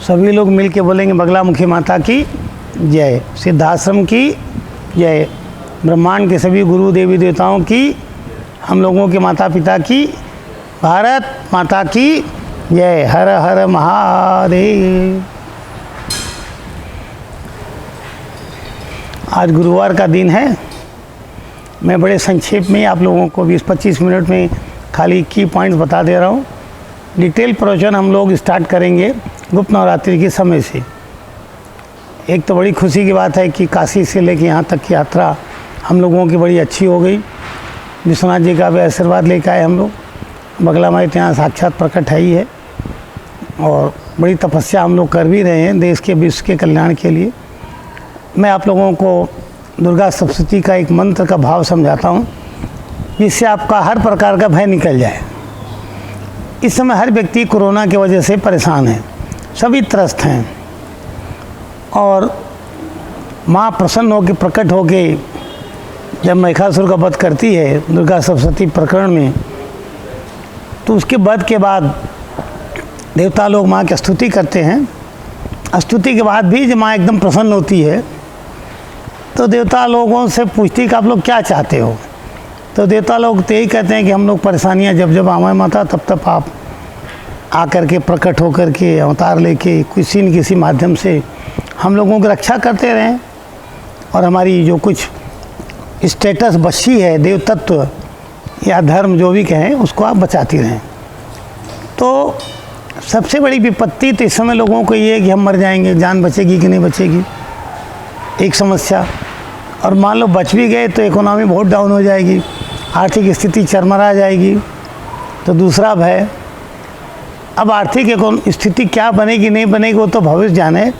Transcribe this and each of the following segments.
सभी लोग मिल के बोलेंगे बगलामुखी माता की जय, सिद्धाश्रम की जय, ब्रह्मांड के सभी गुरु देवी देवताओं की, हम लोगों के माता पिता की, भारत माता की जय। हर हर महादेव। आज गुरुवार का दिन है। मैं बड़े संक्षेप में आप लोगों को 20-25 मिनट में खाली की पॉइंट्स बता दे रहा हूँ। डिटेल प्रवचन हम लोग स्टार्ट करेंगे गुप्त नवरात्रि के समय से। एक तो बड़ी खुशी की बात है कि काशी से लेके यहाँ तक की यात्रा हम लोगों की बड़ी अच्छी हो गई। विश्वनाथ जी का भी आशीर्वाद लेकर आए हम लोग। बगला माई तो यहाँ साक्षात प्रकट है ही है और बड़ी तपस्या हम लोग कर भी रहे हैं देश के विश्व के कल्याण के लिए। मैं आप लोगों को दुर्गा सप्तशती का एक मंत्र का भाव समझाता हूँ जिससे आपका हर प्रकार का भय निकल जाए। इस समय हर व्यक्ति कोरोना की वजह से परेशान है, सभी त्रस्त हैं और माँ प्रसन्न होकर प्रकट होके जब महिषासुर का वध करती है दुर्गा सप्तशती प्रकरण में, तो उसके वध के बाद देवता लोग माँ की स्तुति करते हैं। स्तुति के बाद भी जब माँ एकदम प्रसन्न होती है तो देवता लोगों से पूछती कि आप लोग क्या चाहते हो। तो देवता लोग तो यही कहते हैं कि हम लोग परेशानियाँ जब जब आवे माता तब तब आप आकर के प्रकट होकर के अवतार लेके किसी न किसी माध्यम से हम लोगों की रक्षा करते रहें और हमारी जो कुछ स्टेटस बची है देव तत्व या धर्म जो भी कहें उसको आप बचाती रहें। तो सबसे बड़ी विपत्ति तो इस समय लोगों को ये है कि हम मर जाएंगे, जान बचेगी कि नहीं बचेगी, एक समस्या। और मान लो बच भी गए तो इकोनॉमी बहुत डाउन हो जाएगी, आर्थिक स्थिति चरमरा जाएगी, तो दूसरा भय। अब आर्थिक स्थिति क्या बनेगी नहीं बनेगी वो तो भविष्य जाने।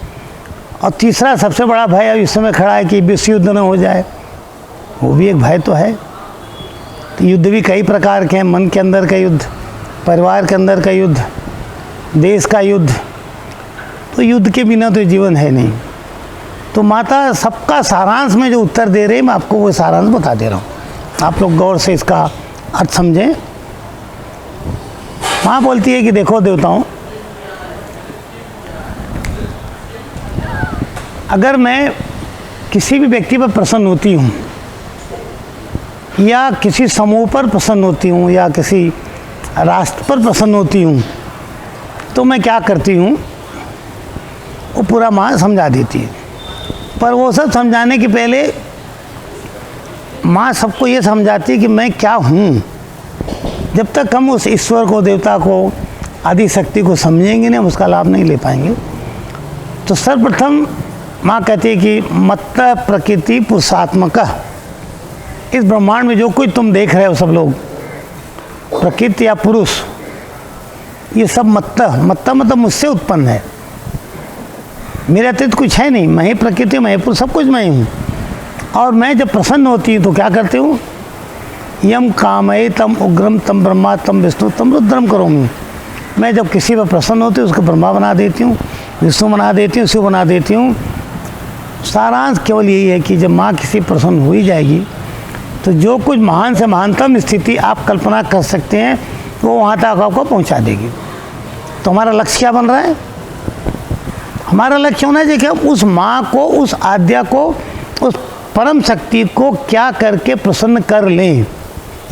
और तीसरा सबसे बड़ा भय अब इस समय खड़ा है कि विश्व युद्ध न हो जाए, वो भी एक भय तो है। तो युद्ध भी कई प्रकार के हैं, मन के अंदर का युद्ध, परिवार के अंदर का युद्ध, देश का युद्ध। तो युद्ध के बिना तो जीवन है नहीं। तो माता सबका सारांश में जो उत्तर दे रहे हैं मैं आपको वो सारांश बता दे रहा हूँ, आप लोग गौर से इसका अर्थ समझें। माँ बोलती है कि देखो देवताओं, अगर मैं किसी भी व्यक्ति पर प्रसन्न होती हूँ या किसी समूह पर प्रसन्न होती हूँ या किसी राष्ट्र पर प्रसन्न होती हूँ तो मैं क्या करती हूँ वो पूरा माँ समझा देती है। पर वो सब समझाने के पहले माँ सबको ये समझाती है कि मैं क्या हूँ। जब तक हम उस ईश्वर को, देवता को, आदि शक्ति को समझेंगे नहीं, हम उसका लाभ नहीं ले पाएंगे। तो सर्वप्रथम माँ कहती है कि मत्त प्रकृति पुरुषात्मक। इस ब्रह्मांड में जो कुछ तुम देख रहे हो सब लोग, प्रकृति या पुरुष, ये सब मत्त मतलब मुझसे उत्पन्न है। मेरे अतिरिक्त कुछ है नहीं, मैं ही प्रकृति, मैं ही पुरुष, सब कुछ मैं ही हूँ। और मैं जब प्रसन्न होती हूँ तो क्या करती हूँ, यम कामये तम उग्रम तम ब्रह्मा तम विष्णु तम रुद्रम करोमि। मैं जब किसी पर प्रसन्न होती हूँ उसको ब्रह्मा बना देती हूँ, विष्णु बना देती हूँ, शिव बना देती हूँ। सारांश केवल यही है कि जब माँ किसी प्रसन्न हो ही जाएगी तो जो कुछ महान से महानतम स्थिति आप कल्पना कर सकते हैं वो वहाँ तक आपको पहुँचा देगी। तो हमारा लक्ष्य क्या बन रहा है, हमारा लक्ष्य होना चाहिए कि हम उस माँ को, उस आद्या को, उस परम शक्ति को क्या करके प्रसन्न कर लें,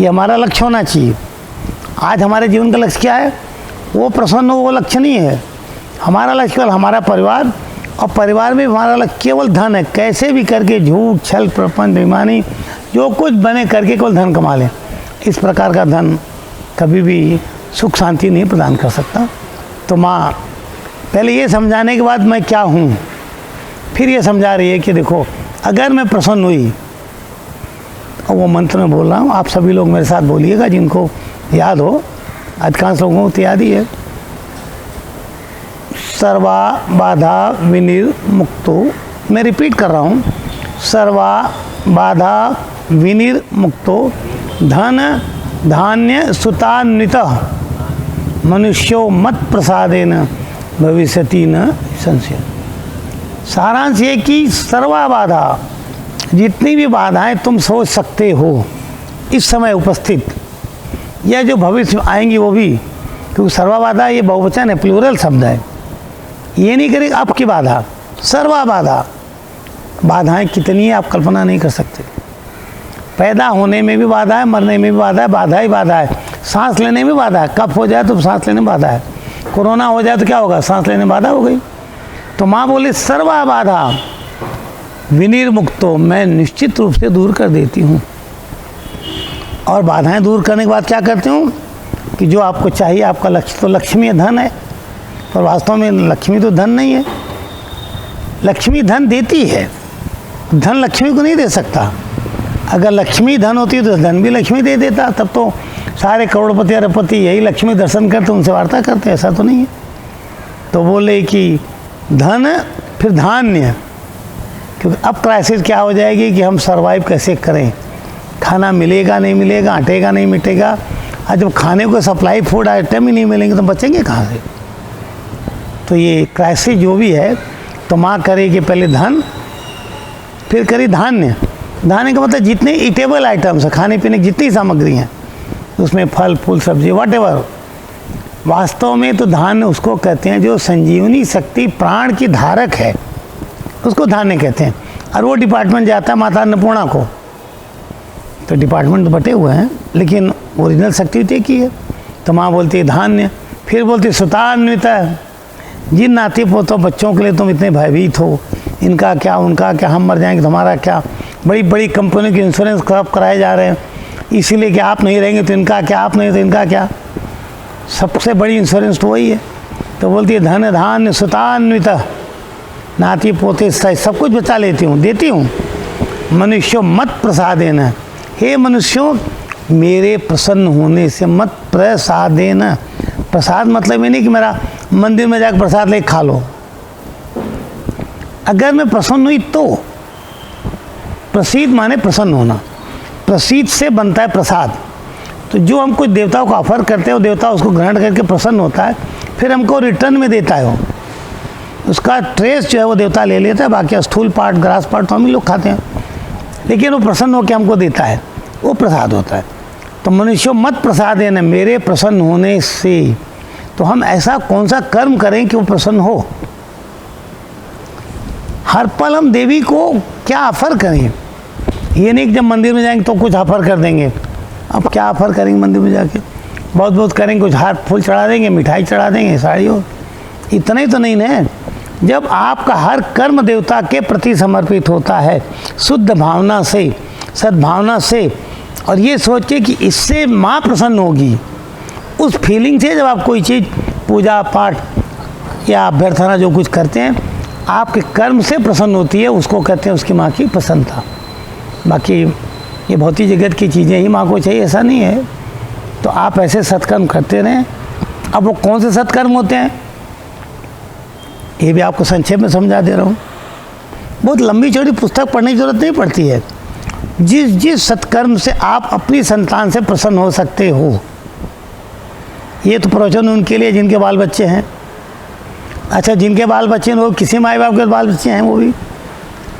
ये हमारा लक्ष्य होना चाहिए। आज हमारे जीवन का लक्ष्य क्या है, वो प्रसन्न हो वो लक्ष्य नहीं है। हमारा लक्ष्य केवल हमारा परिवार, और परिवार में हमारा लक्ष्य केवल धन है। कैसे भी करके झूठ, छल, प्रपंच, बेईमानी, जो कुछ बने करके केवल धन कमा लें। इस प्रकार का धन कभी भी सुख शांति नहीं प्रदान कर सकता। तो माँ पहले ये समझाने के बाद मैं क्या हूँ, फिर ये समझा रही है कि देखो अगर मैं प्रसन्न हुई, और वो मंत्र में बोल रहा हूँ, आप सभी लोग मेरे साथ बोलिएगा जिनको याद हो, अधिकांश लोगों को तो याद ही है। सर्वा बाधा विनिर्मुक्तो, मैं रिपीट कर रहा हूँ, सर्वा बाधा विनिर्मुक्तो धन धान्य सुतान्वित मनुष्यो मत प्रसादेन भविष्यति न संशय। सारांश ये कि सर्वा बाधा, जितनी भी बाधाएं तुम सोच सकते हो इस समय उपस्थित, या जो भविष्य आएंगी वो भी, क्योंकि सर्वा बाधा ये बहुवचन है, प्लूरल शब्द है। ये नहीं करेगा अब की बाधा, सर्वा बाधा। बाधाएं कितनी है आप कल्पना नहीं कर सकते। पैदा होने में भी बाधा है, मरने में भी बाधा है, बाधा ही बाधा है। सांस लेने में बाधा है, कफ हो जाए तो सांस लेने में बाधा है, कोरोना हो जाए तो क्या होगा, सांस लेने में बाधा हो गई। तो माँ बोले सर्वा बाधा विनिर्मुक्तो, मैं निश्चित रूप से दूर कर देती हूँ। और बाधाएं दूर करने के बाद क्या करती हूँ कि जो आपको चाहिए, आपका लक्ष्य तो लक्ष्मी है, धन है, पर वास्तव में लक्ष्मी तो धन नहीं है। लक्ष्मी धन देती है, धन लक्ष्मी को नहीं दे सकता। अगर लक्ष्मी धन होती तो धन भी लक्ष्मी दे देता, तब तो सारे करोड़पति अरबपति यही लक्ष्मी दर्शन करते, उनसे वार्ता करते, ऐसा तो नहीं है। तो बोले कि धन फिर धान्य, क्योंकि अब क्राइसिस क्या हो जाएगी कि हम सरवाइव कैसे करें, खाना मिलेगा नहीं मिलेगा, हटेगा नहीं मिटेगा। और जब खाने को सप्लाई फूड आइटम ही नहीं मिलेंगे तो बचेंगे कहाँ से। तो ये क्राइसिस जो भी है, तो माँ करेगी पहले धन, फिर करी धान्य। धान्य का मतलब जितने ईटेबल आइटम्स है, खाने पीने की जितनी सामग्री हैं, उसमें फल फूल सब्जी व्हाटएवर। वास्तव में तो धान्य उसको कहते हैं जो संजीवनी शक्ति प्राण की धारक है, उसको धान्य कहते हैं। और वो डिपार्टमेंट जाता है माता अन्नपूर्णा को। तो डिपार्टमेंट तो बटे हुए हैं, लेकिन ओरिजिनल शक्ति तो एक ही है। तो माँ बोलती है धान्य, फिर बोलती सुतान्वित, जिन नाती पोतों बच्चों के लिए तुम इतने भयभीत हो, इनका क्या उनका क्या, हम मर जाएंगे तुम्हारा क्या। बड़ी बड़ी कंपनियों के इंश्योरेंस कब कराए जा रहे हैं, इसीलिए कि आप नहीं रहेंगे तो इनका क्या, आप नहीं तो इनका क्या। सबसे बड़ी इंश्योरेंस तो वही है। तो बोलती है धन धान्य सुतान्वित, नाती पोते सब कुछ बचा लेती हूँ, देती हूँ। मनुष्यों मत प्रसादेन, हे मनुष्यों मेरे प्रसन्न होने से मत प्रसादेन। प्रसाद मतलब ये नहीं कि मेरा मंदिर में जाकर प्रसाद ले खा लो। अगर मैं प्रसन्न हुई तो, प्रसीद माने प्रसन्न होना, प्रसीद से बनता है प्रसाद। तो जो हम कुछ देवताओं को ऑफर करते हैं, वो देवता उसको ग्रहण करके प्रसन्न होता है, फिर हमको रिटर्न में देता है। वो उसका ट्रेस जो है वो देवता ले लेता है, बाकी स्थूल पार्ट ग्रास पार्ट तो हम ही लोग खाते हैं, लेकिन वो प्रसन्न होकर हमको देता है, वो प्रसाद होता है। तो मनुष्यों मत प्रसाद है न, मेरे प्रसन्न होने से। तो हम ऐसा कौन सा कर्म करें कि वो प्रसन्न हो। हर पल हम देवी को क्या ऑफर करें। ये नहीं कि जब मंदिर में जाएंगे तो कुछ ऑफर कर देंगे। अब क्या ऑफर करेंगे मंदिर में जाके, बहुत बहुत करेंगे, कुछ हाथ फूल चढ़ा देंगे, मिठाई चढ़ा देंगे, साड़ी हो, इतना ही तो नहीं है। जब आपका हर कर्म देवता के प्रति समर्पित होता है शुद्ध भावना से, सद्भावना से, और ये सोच के कि इससे माँ प्रसन्न होगी, उस फीलिंग से जब आप कोई चीज़ पूजा पाठ या अभ्यर्थना जो कुछ करते हैं, आपके कर्म से प्रसन्न होती है, उसको कहते हैं उसकी माँ की प्रसन्नता। बाकी ये भौतिक जगत की चीज़ें ही माँ को चाहिए ऐसा नहीं है। तो आप ऐसे सत्कर्म करते रहें। अब वो कौन से सत्कर्म होते हैं ये भी आपको संक्षेप में समझा दे रहा हूँ। बहुत लंबी चौड़ी पुस्तक पढ़ने की जरूरत नहीं पड़ती है। जिस जिस सत्कर्म से आप अपनी संतान से प्रसन्न हो सकते हो। ये तो प्रवचन उनके लिए जिनके बाल बच्चे हैं। अच्छा, जिनके बाल बच्चे हैं वो किसी माँ बाप के बाल बच्चे हैं वो भी,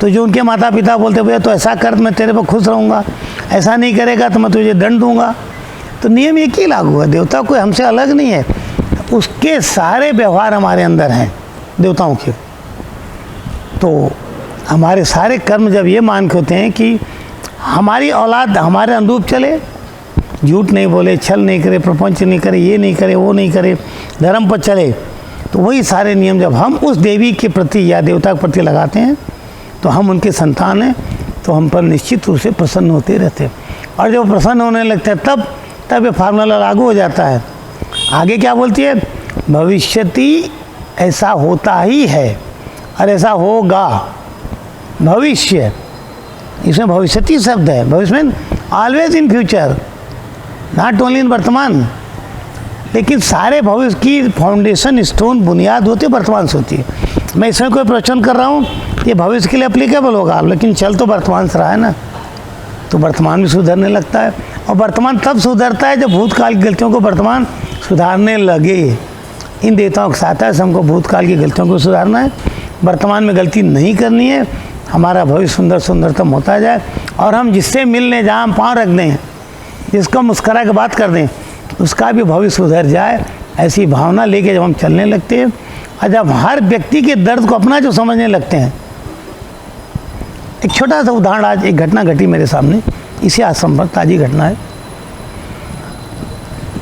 तो जो उनके माता पिता बोलते भैया तो ऐसा कर मैं तेरे पर खुश रहूँगा, ऐसा नहीं करेगा तो मैं तुझे दंड दूंगा। तो नियम एक ही लागू है, देवता कोई हमसे अलग नहीं है, उसके सारे व्यवहार हमारे अंदर हैं देवताओं के। तो हमारे सारे कर्म जब ये मान के होते हैं कि हमारी औलाद हमारे अनुरूप चले, झूठ नहीं बोले, छल नहीं करे, प्रपंच नहीं करे, ये नहीं करे, वो नहीं करे, धर्म पर चले, तो वही सारे नियम जब हम उस देवी के प्रति या देवता के प्रति लगाते हैं तो हम उनके संतान हैं, तो हम पर निश्चित रूप से प्रसन्न होते रहते हैं। और जब प्रसन्न होने लगते हैं तब ये फार्मूला लागू हो जाता है। आगे क्या बोलती है, भविष्यति, ऐसा होता ही है और ऐसा होगा। भविष्य, इसमें भविष्यति शब्द है, भविष्य में always in future, not only in वर्तमान। लेकिन सारे भविष्य की फाउंडेशन स्टोन बुनियाद होती है वर्तमान से होती है। मैं इसमें कोई प्रवचन कर रहा हूँ ये भविष्य के लिए अप्लीकेबल होगा, लेकिन चल तो वर्तमान से रहा है ना, तो वर्तमान भी सुधरने लगता है। और वर्तमान तब सुधरता है जब भूतकाल की गलतियों को वर्तमान सुधारने लगे। इन देवताओं के साथ है हमको भूतकाल की गलतियों को सुधारना है, वर्तमान में गलती नहीं करनी है, हमारा भविष्य सुंदर सुंदरतम होता जाए। और हम जिससे मिलने जहाँ हम पाँव रख दें, जिसको मुस्करा के बात कर दें, उसका भी भविष्य सुधर जाए, ऐसी भावना लेके जब हम चलने लगते हैं और जब हर व्यक्ति के दर्द को अपना जो समझने लगते हैं। एक छोटा सा उदाहरण, आज एक घटना घटी मेरे सामने, इसी आश्रम पर ताज़ी घटना है।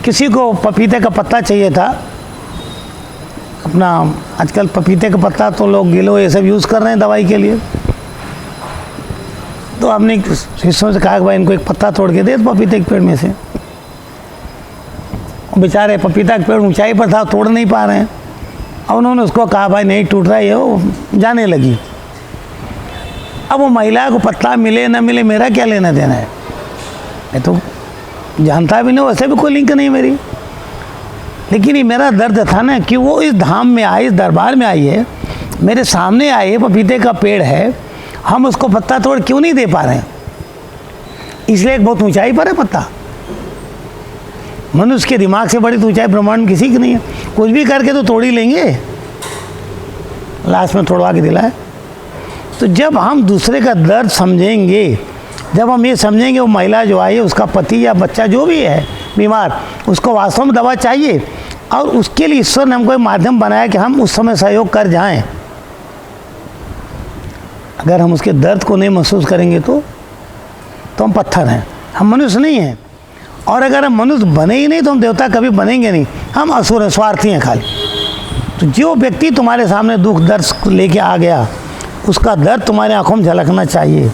किसी को पपीते का पत्ता चाहिए था अपना, आजकल पपीते का पत्ता तो लोग गिलो ये सब यूज़ कर रहे हैं दवाई के लिए। तो हमने शिष्यों से कहा कि भाई इनको एक पत्ता तोड़ के दे पपीते के पेड़ में से। बेचारे पपीता का पेड़ ऊंचाई पर था, तोड़ नहीं पा रहे हैं। और उन्होंने उसको कहा भाई नहीं टूट रहा है, वो जाने लगी। अब वो महिला को पत्ता मिले ना मिले मेरा क्या लेना देना है, मैं तो जानता भी नहीं, वैसे भी कोई लिंक नहीं मेरी। लेकिन ये मेरा दर्द था ना कि वो इस धाम में आई, इस दरबार में आई है, मेरे सामने आई है, पपीते का पेड़ है, हम उसको पत्ता तोड़ क्यों नहीं दे पा रहे हैं? इसलिए एक बहुत ऊंचाई पर है पत्ता। मनुष्य के दिमाग से बड़ी तो ऊंचाई ब्रह्मांड में किसी की नहीं है। कुछ भी करके तो तोड़ ही लेंगे, लास्ट में तोड़वा के दिलाए। तो जब हम दूसरे का दर्द समझेंगे, जब हम ये समझेंगे वो महिला जो आई है उसका पति या बच्चा जो भी है बीमार, उसको वास्तव में दवा चाहिए और उसके लिए ईश्वर ने हमको एक माध्यम बनाया कि हम उस समय सहयोग कर जाएं। अगर हम उसके दर्द को नहीं महसूस करेंगे तो हम पत्थर हैं, हम मनुष्य नहीं हैं। और अगर हम मनुष्य बने ही नहीं तो हम देवता कभी बनेंगे नहीं, हम असुर हैं, स्वार्थी हैं खाली। तो जो व्यक्ति तुम्हारे सामने दुख दर्द लेके आ गया, उसका दर्द तुम्हारे आंखों में झलकना चाहिए।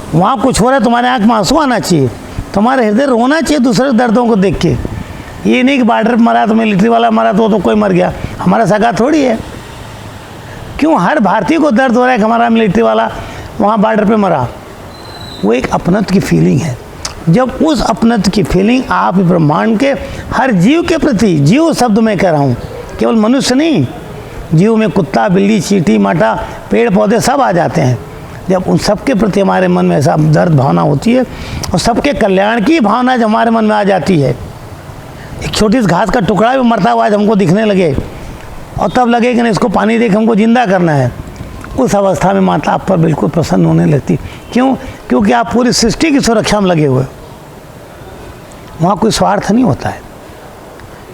वहाँ कुछ हो रहा है, तुम्हारे आंख में आंसू आना चाहिए, तुम्हारे हृदय रोना चाहिए दूसरे दर्दों को देख के। ये नहीं कि बॉर्डर पर मरा तो मिलिट्री वाला मरा तो कोई मर गया, हमारा सगा थोड़ी है। क्यों हर भारतीय को दर्द हो रहा है कि हमारा मिलिट्री वाला वहाँ बॉर्डर पे मरा? वो एक अपनत्व की फीलिंग है। जब उस अपनत्व की फीलिंग आप ब्रह्मांड के हर जीव के प्रति, जीव शब्द में कह रहा हूँ, केवल मनुष्य नहीं, जीव में कुत्ता बिल्ली चींटी माटा पेड़ पौधे सब आ जाते हैं। जब उन सब के प्रति हमारे मन में ऐसा दर्द भावना होती है और सबके कल्याण की भावना जब हमारे मन में आ जाती है, एक छोटी सी घास का टुकड़ा भी मरता हुआ आज हमको दिखने लगे और तब लगे कि नहीं इसको पानी दे के हमको जिंदा करना है, उस अवस्था में माता आप पर बिल्कुल प्रसन्न होने लगती। क्यों? क्योंकि आप पूरी सृष्टि की सुरक्षा में लगे हुए, वहाँ कोई स्वार्थ नहीं होता है।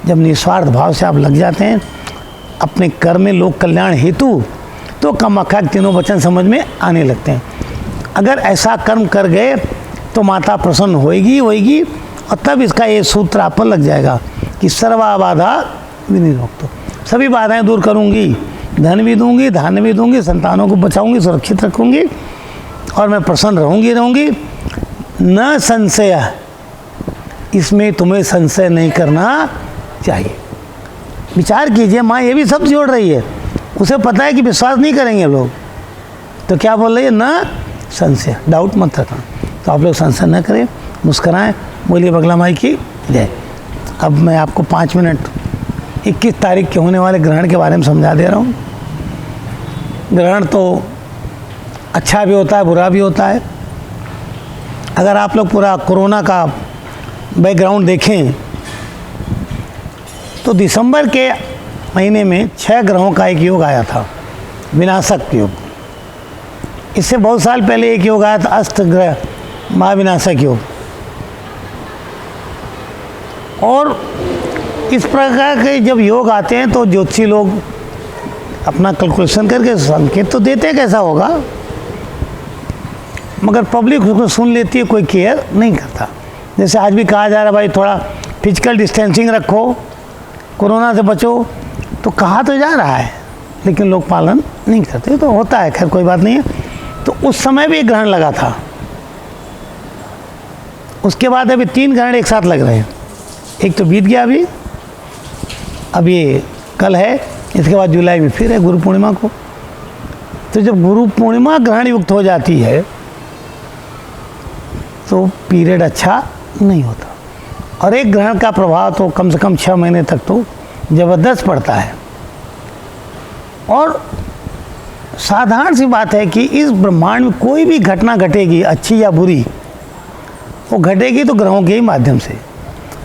जब निस्वार्थ भाव से आप लग जाते हैं अपने कर्म में लोक कल्याण हेतु, तो कामाख्या के तीनों वचन समझ में आने लगते हैं। अगर ऐसा कर्म कर गए तो माता प्रसन्न होएगी और तब इसका ये सूत्र आप पर लग जाएगा कि सर्वा बाधा विनिरोक्तो, सभी बाधाएं दूर करूंगी, धन भी दूंगी, धान्य भी दूंगी, संतानों को बचाऊंगी, सुरक्षित रखूंगी और मैं प्रसन्न रहूंगी। न संशय, इसमें तुम्हें संशय नहीं करना चाहिए। विचार कीजिए, माँ ये भी सब जोड़ रही है, उसे पता है कि विश्वास नहीं करेंगे लोग, तो क्या बोल रही है? न संशय, डाउट मत रखना। तो आप लोग संशय न करें, मुस्कराएं, बोलिए बगला माई की जय। अब मैं आपको 5 मिनट 21 तारीख के होने वाले ग्रहण के बारे में समझा दे रहा हूँ। ग्रहण तो अच्छा भी होता है, बुरा भी होता है। अगर आप लोग पूरा कोरोना का बैकग्राउंड देखें तो दिसंबर के महीने में 6 ग्रहों का एक योग आया था, विनाशक योग। इससे बहुत साल पहले एक योग आया था, अष्ट ग्रह महाविनाशक योग। और इस प्रकार के जब योग आते हैं तो ज्योतिषी लोग अपना कैलकुलेशन करके संकेत तो देते हैं कैसा होगा, मगर पब्लिक उसको सुन लेती है, कोई केयर नहीं करता। जैसे आज भी कहा जा रहा है भाई थोड़ा फिजिकल डिस्टेंसिंग रखो, कोरोना से बचो, तो कहा तो जा रहा है लेकिन लोग पालन नहीं करते, तो होता है, खैर कोई बात नहीं है। तो उस समय भी एक ग्रहण लगा था, उसके बाद अभी 3 ग्रहण एक साथ लग रहे हैं। एक तो बीत गया अब ये कल है, इसके बाद जुलाई में फिर है गुरु पूर्णिमा को। तो जब गुरु पूर्णिमा ग्रहण युक्त हो जाती है तो पीरियड अच्छा नहीं होता, और एक ग्रहण का प्रभाव तो कम से कम 6 महीने तक तो ज़बरदस्त पड़ता है। और साधारण सी बात है कि इस ब्रह्मांड में कोई भी घटना घटेगी, अच्छी या बुरी, वो घटेगी तो ग्रहों के ही माध्यम से।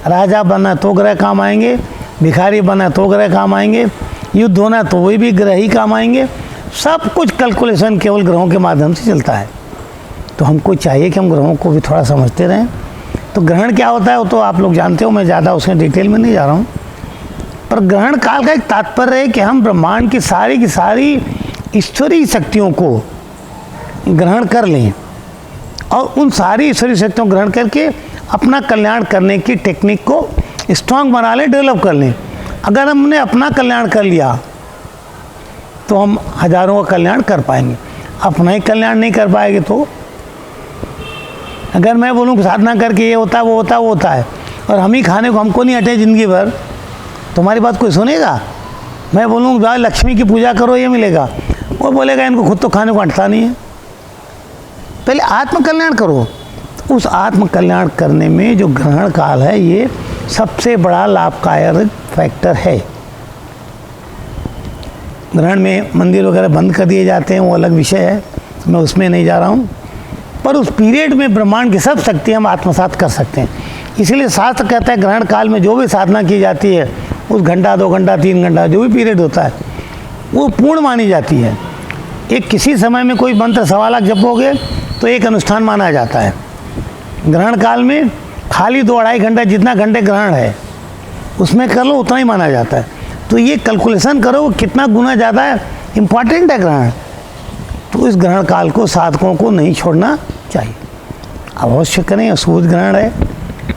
राजा बनना तो ग्रह काम आएंगे, भिखारी बनना तो ग्रह काम आएंगे, युद्ध होना तो वही भी ग्रह ही काम आएंगे। सब कुछ कैलकुलेशन केवल ग्रहों के माध्यम से चलता है। तो हमको चाहिए कि हम ग्रहों को भी थोड़ा समझते रहें। तो ग्रहण क्या होता है वो तो आप लोग जानते हो, मैं ज़्यादा उसमें डिटेल में नहीं जा रहा हूँ। पर ग्रहण काल का एक तात्पर्य है कि हम ब्रह्मांड की सारी ईश्वरीय शक्तियों को ग्रहण कर लें और उन सारी ईश्वरीय शक्तियों को ग्रहण करके अपना कल्याण करने की टेक्निक को स्ट्रांग बना लें, डेवलप कर लें। अगर हमने अपना कल्याण कर लिया तो हम हजारों का कल्याण कर पाएंगे। अपना ही कल्याण नहीं कर पाएंगे तो अगर मैं बोलूँ साधना करके ये होता है वो होता है वो होता है और हम ही खाने को हमको नहीं हटे ज़िंदगी भर, तुम्हारी बात कोई सुनेगा? मैं बोलूँ जाओ लक्ष्मी की पूजा करो ये मिलेगा, वो बोलेगा इनको खुद तो खाने को हटता नहीं है। पहले आत्म कल्याण करो। उस आत्म कल्याण करने में जो ग्रहण काल है ये सबसे बड़ा लाभकारी फैक्टर है। ग्रहण में मंदिर वगैरह बंद कर दिए जाते हैं, वो अलग विषय है, मैं उसमें नहीं जा रहा हूँ। पर उस पीरियड में ब्रह्मांड की सब शक्ति हम आत्मसात कर सकते हैं। इसीलिए शास्त्र कहता है ग्रहण काल में जो भी साधना की जाती है उस घंटा 2 घंटा 3 घंटा जो भी पीरियड होता है वो पूर्ण मानी जाती है। एक किसी समय में कोई मंत्र 1.25 लाख जपोगे तो एक अनुष्ठान माना जाता है। ग्रहण काल में खाली 2-2.5 घंटा जितना घंटे ग्रहण है उसमें कर लो उतना ही माना जाता है। तो ये कैलकुलेशन करो कितना गुना ज़्यादा है इम्पॉर्टेंट है ग्रहण। तो इस ग्रहण काल को साधकों को नहीं छोड़ना चाहिए, अवश्य करें। सूर्य ग्रहण है,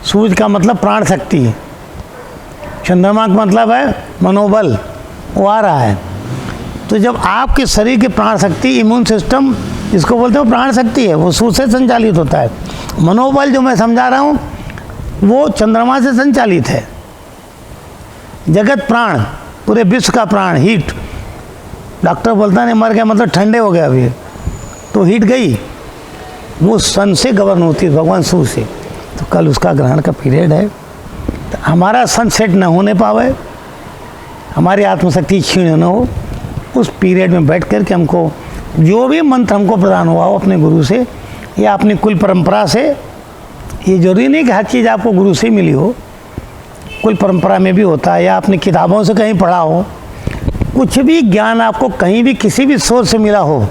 सूर्य का मतलब प्राण शक्ति है, चंद्रमा का मतलब है मनोबल, वो आ रहा है। तो जब आपके शरीर की प्राण शक्ति, इम्यून सिस्टम जिसको बोलते हैं प्राण शक्ति है, वो सूर्य से संचालित होता है। मनोबल जो मैं समझा रहा हूँ वो चंद्रमा से संचालित है। जगत प्राण, पूरे विश्व का प्राण, हीट, डॉक्टर बोलता नहीं मर गया मतलब ठंडे हो गए अभी, तो हीट गई, वो सन से गवर्न होती है, भगवान सूर्य से। तो कल उसका ग्रहण का पीरियड है, तो हमारा सनसेट न होने पावे, हमारी आत्मशक्ति क्षीण न हो, उस पीरियड में बैठ कर के हमको जो भी मंत्र हमको प्रदान हुआ हो अपने गुरु से या अपनी कुल परंपरा से, ये जरूरी नहीं कि हर चीज़ आपको गुरु से मिली हो, कुल परंपरा में भी होता है या अपनी किताबों से कहीं पढ़ा हो, कुछ भी ज्ञान आपको कहीं भी किसी भी सोर्स से मिला हो,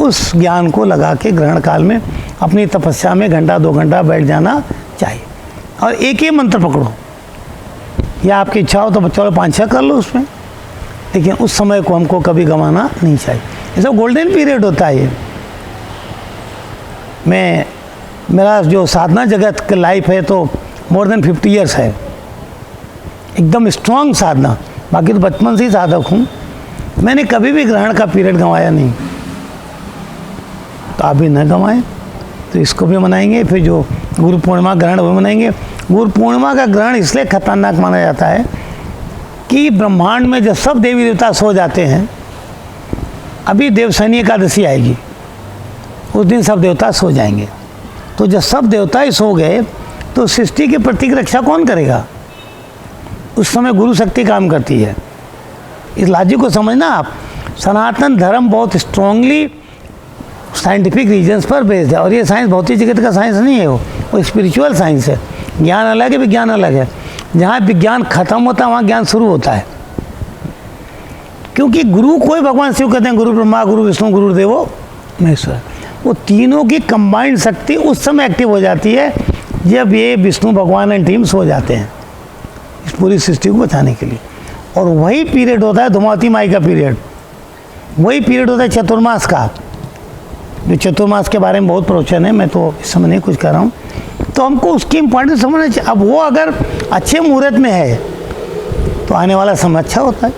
उस ज्ञान को लगा के ग्रहण काल में अपनी तपस्या में घंटा 2 घंटा बैठ जाना चाहिए। और एक ही मंत्र पकड़ो, या आपकी इच्छा हो तो चलो 5-6 कर लो उसमें, लेकिन उस समय को हमको कभी गंवाना नहीं चाहिए। ये सब गोल्डन पीरियड होता है। ये मेरा जो साधना जगत का लाइफ है तो मोर देन 50 ईयर्स है, एकदम स्ट्रॉन्ग साधना। बाकी तो बचपन से ही साधक हूँ, मैंने कभी भी ग्रहण का पीरियड गंवाया नहीं। तो आप भी न गंवाएं, तो इसको भी मनाएंगे। फिर जो गुरु पूर्णिमा ग्रहण वो मनाएंगे। गुरु पूर्णिमा का ग्रहण इसलिए खतरनाक माना जाता है कि ब्रह्मांड में जब सब देवी देवता सो जाते हैं, अभी देवशनि एकादशी आएगी, उस दिन सब देवता सो जाएंगे। तो जब सब देवता ही सो गए तो सृष्टि की प्रतीक रक्षा कौन करेगा? उस समय गुरु शक्ति काम करती है। इस लॉजिक को समझना आप। सनातन धर्म बहुत स्ट्रांगली साइंटिफिक रीजन्स पर बेस्ड है, और ये साइंस भौतिक जगत का साइंस नहीं है, वो स्पिरिचुअल साइंस है। ज्ञान अलग है, विज्ञान अलग है। जहाँ विज्ञान खत्म होता है वहाँ ज्ञान शुरू होता है। क्योंकि गुरु कोई भगवान शिव कहते हैं, गुरु ब्रह्मा गुरु विष्णु गुरुदेवो महेश्वर, वो तीनों की कंबाइंड शक्ति उस समय एक्टिव हो जाती है जब ये विष्णु भगवान एंड टीम सो जाते हैं इस पूरी सृष्टि को बचाने के लिए। और वही पीरियड होता है धूमावती माई का पीरियड, वही पीरियड होता है चतुर्मास का। जो चतुर्मास के बारे में बहुत प्रवचन है, मैं तो इस समय नहीं कुछ कर रहा हूँ। तो हमको उसकी इम्पोर्टेंस समझना चाहिए। अब वो अगर अच्छे मुहूर्त में है तो आने वाला समय अच्छा होता है,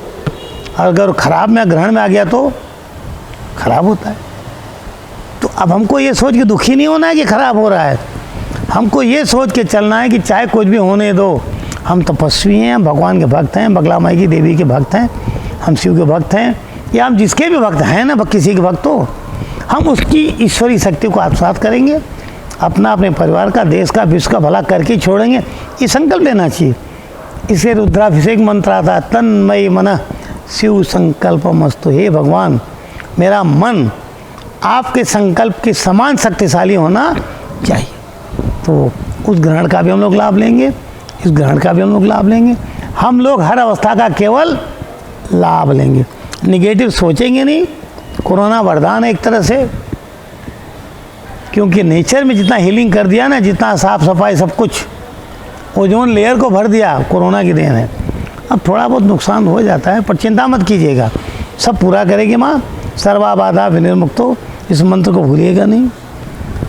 और अगर खराब में ग्रहण में आ गया तो खराब होता है। तो अब हमको ये सोच के दुखी नहीं होना है कि खराब हो रहा है, हमको ये सोच के चलना है कि चाहे कुछ भी होने दो, हम तपस्वी हैं, भगवान के भक्त हैं, बगला माई की देवी के भक्त हैं, हम शिव के भक्त हैं, या हम जिसके भी भक्त हैं ना, किसी के भक्त हो, हम उसकी ईश्वरी शक्ति को आत्मसात करेंगे, अपना अपने परिवार का, देश का, विश्व का भला करके छोड़ेंगे। ये संकल्प लेना चाहिए। इसे रुद्राभिषेक मंत्र आता, तन्मयी मनः शिव संकल्प मस्तु। हे भगवान, मेरा मन आपके संकल्प के समान शक्तिशाली होना चाहिए। तो उस ग्रहण का भी हम लोग लाभ लेंगे, इस ग्रहण का भी हम लोग लाभ लेंगे। हम लोग हर अवस्था का केवल लाभ लेंगे, निगेटिव सोचेंगे नहीं। कोरोना वरदान है एक तरह से, क्योंकि नेचर में जितना हीलिंग कर दिया ना, जितना साफ सफाई सब कुछ, ओजोन लेयर को भर दिया, कोरोना की देन है। अब थोड़ा बहुत नुकसान हो जाता है, पर चिंता मत कीजिएगा, सब पूरा करेगी माँ। सर्वा बाधा विनिर्मुक्तो, इस मंत्र को भूलिएगा नहीं।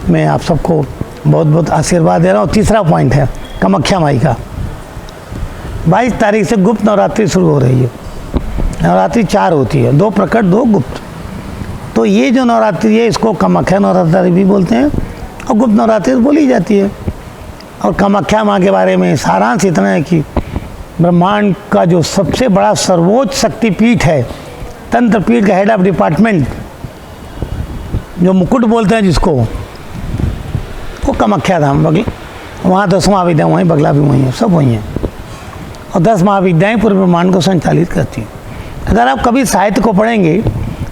मैं आप सबको बहुत बहुत आशीर्वाद दे रहा हूँ। तीसरा पॉइंट है कामाख्या माई का। 22 तारीख से गुप्त नवरात्रि शुरू हो रही है। नवरात्रि 4 होती है, 2 प्रकट 2 गुप्त। तो ये जो नवरात्रि है इसको कामाख्या नवरात्रि भी बोलते हैं और गुप्त नवरात्रि बोली जाती है। और कामाख्या माँ के बारे में सारांश इतना है कि ब्रह्मांड का जो सबसे बड़ा सर्वोच्च शक्तिपीठ है, तंत्र पीठ का हेड ऑफ डिपार्टमेंट, जो मुकुट बोलते हैं जिसको, वो कामाख्या धाम बगल, वहाँ 10 महाविद्या वहीं, बगला भी वहीं है, सब वहीं है। और 10 महाविद्याएँ पूरे ब्रह्मांड को संचालित करती हैं। अगर आप कभी साहित्य को पढ़ेंगे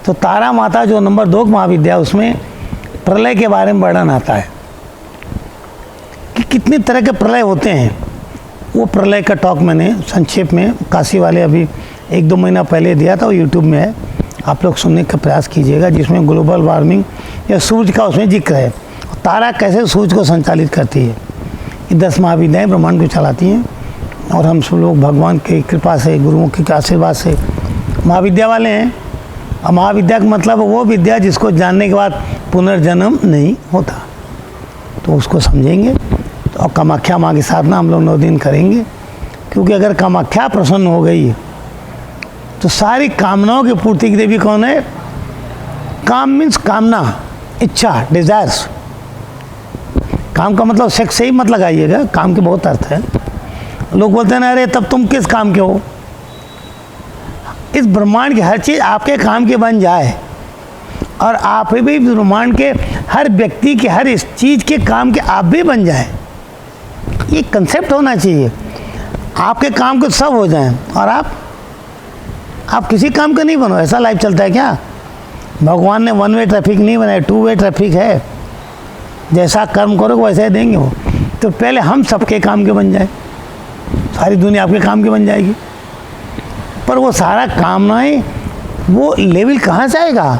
तो तारा माता जो नंबर 2 महाविद्या, उसमें प्रलय के बारे में वर्णन आता है कि कितने तरह के प्रलय होते हैं। वो प्रलय का टॉक मैंने संक्षेप में काशी वाले अभी 1-2 महीना पहले दिया था, वो यूट्यूब में है, आप लोग सुनने का प्रयास कीजिएगा, जिसमें ग्लोबल वार्मिंग या सूर्य का उसमें जिक्र है, तारा कैसे सूर्य को संचालित करती है। ये 10 महाविद्याएँ ब्रह्मांड को चलाती हैं और हम सब लोग भगवान की कृपा से, गुरुओं के आशीर्वाद से महाविद्या वाले हैं। और महाविद्या का मतलब वो विद्या जिसको जानने के बाद पुनर्जन्म नहीं होता, तो उसको समझेंगे। तो और कामाख्या माँ की साधना हम लोग 9 दिन करेंगे, क्योंकि अगर कामाख्या प्रसन्न हो गई तो सारी कामनाओं की पूर्ति की देवी कौन है? काम मीन्स कामना, इच्छा, डिजायर्स। काम का मतलब सेक्स से ही मत लगाइएगा, काम के बहुत अर्थ है। लोग बोलते हैं ना, अरे तब तुम किस काम के हो? इस ब्रह्मांड की हर चीज़ आपके काम की बन जाए और आप भी ब्रह्मांड के हर व्यक्ति के, हर इस चीज़ के काम के आप भी बन जाए, ये कंसेप्ट होना चाहिए। आपके काम के सब हो जाएं और आप किसी काम का नहीं बनो। ऐसा लाइफ चलता है क्या? भगवान ने 1 वे ट्रैफिक नहीं बनाया, 2 वे ट्रैफिक है। जैसा कर्म करोगे वैसे ही देंगे वो। तो पहले हम सबके काम के बन जाए, सारी दुनिया आपके काम की बन जाएगी। पर वो सारा कामनाएं, वो लेवल कहाँ से आएगा?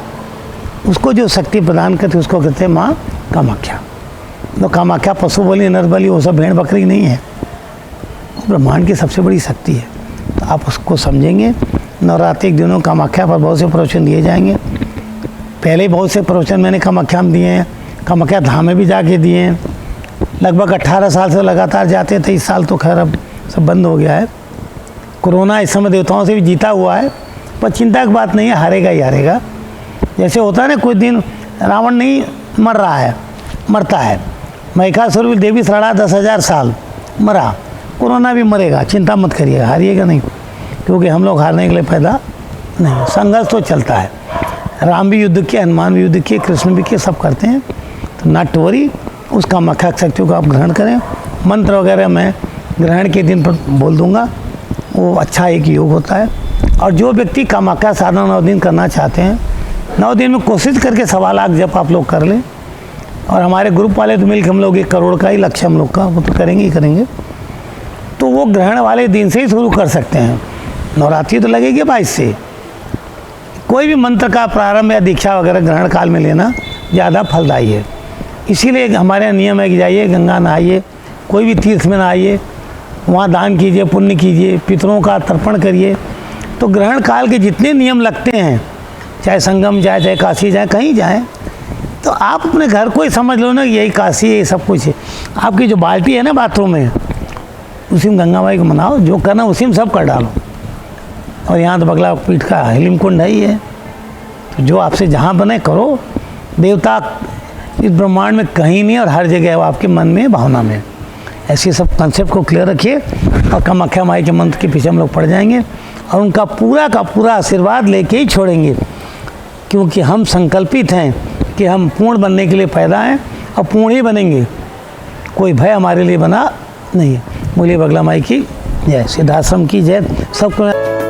उसको जो शक्ति प्रदान करती उसको कहते हैं माँ कामाख्या। तो कामाख्या पशु बलि, नर बलि, वो सब भेड़ बकरी नहीं है, वो ब्रह्मांड की सबसे बड़ी शक्ति है। तो आप उसको समझेंगे। नवरात्रि के दिनों कामाख्या पर बहुत से प्रवचन दिए जाएंगे। पहले बहुत से प्रवचन मैंने कामाख्या में दिए हैं, कामाख्या धाम में भी जाके दिए हैं। लगभग 18 साल से लगातार जाते थे। इस साल तो खैर अब सब बंद हो गया है। कोरोना इस समय देवताओं से भी जीता हुआ है, पर चिंता की बात नहीं है, हारेगा ही हारेगा। जैसे होता है ना, कुछ दिन रावण नहीं मर रहा है, मरता है। महिषासुर देवी से लड़ा 10,000 साल, मरा। कोरोना भी मरेगा, चिंता मत करिएगा, हारिएगा नहीं, क्योंकि हम लोग हारने के लिए पैदा नहीं। संघर्ष तो चलता है। राम भी युद्ध किए, हनुमान भी युद्ध किए, कृष्ण भी किए, सब करते हैं। तो नॉट वरी, उस कामाख्या शक्तियों को आप ग्रहण करें। मंत्र वगैरह मैं ग्रहण के दिन पर बोल दूंगा, वो अच्छा एक योग होता है। और जो व्यक्ति कामाख्या साधना 9 दिन करना चाहते हैं, 9 दिन में कोशिश करके 1.25 लाख जप आप लोग कर लें। और हमारे ग्रुप वाले तो मिलकर हम लोग 1 करोड़ का ही लक्ष्य हम लोग का, वो तो करेंगे ही करेंगे। तो वो ग्रहण वाले दिन से ही शुरू कर सकते हैं। नवरात्रि तो लगेगी 22 से। कोई भी मंत्र का प्रारंभ या दीक्षा वगैरह ग्रहण काल में लेना ज़्यादा फलदायी है। इसीलिए हमारे यहाँ नियम है कि जाइए, गंगा नहाइए, कोई भी तीर्थ में नहाइए, वहाँ दान कीजिए, पुण्य कीजिए, पितरों का तर्पण करिए। तो ग्रहण काल के जितने नियम लगते हैं, चाहे संगम जाए, चाहे काशी जाए, कहीं जाए, तो आप अपने घर को ही समझ लो ना, यही काशी है, ये सब कुछ है। आपकी जो बाल्टी है ना बाथरूम में, उसी में गंगा माई को मनाओ, जो करना उसी में सब कर डालो। और यहाँ तो बगला पीठ का हिलिम कुंड ही है। तो जो आपसे जहाँ बने करो। देवता इस ब्रह्मांड में कहीं नहीं और हर जगह है, वो आपके मन में, भावना में। ऐसे सब कंसेप्ट को क्लियर रखिए और कामाख्या माई के मंत्र के पीछे हम लोग पड़ जाएंगे और उनका पूरा का पूरा आशीर्वाद लेके ही छोड़ेंगे, क्योंकि हम संकल्पित हैं कि हम पूर्ण बनने के लिए पैदा हैं और पूर्ण ही बनेंगे। कोई भय हमारे लिए बना नहीं है। बोलिए बगला माई की जय, सिद्धाश्रम की जय। सबको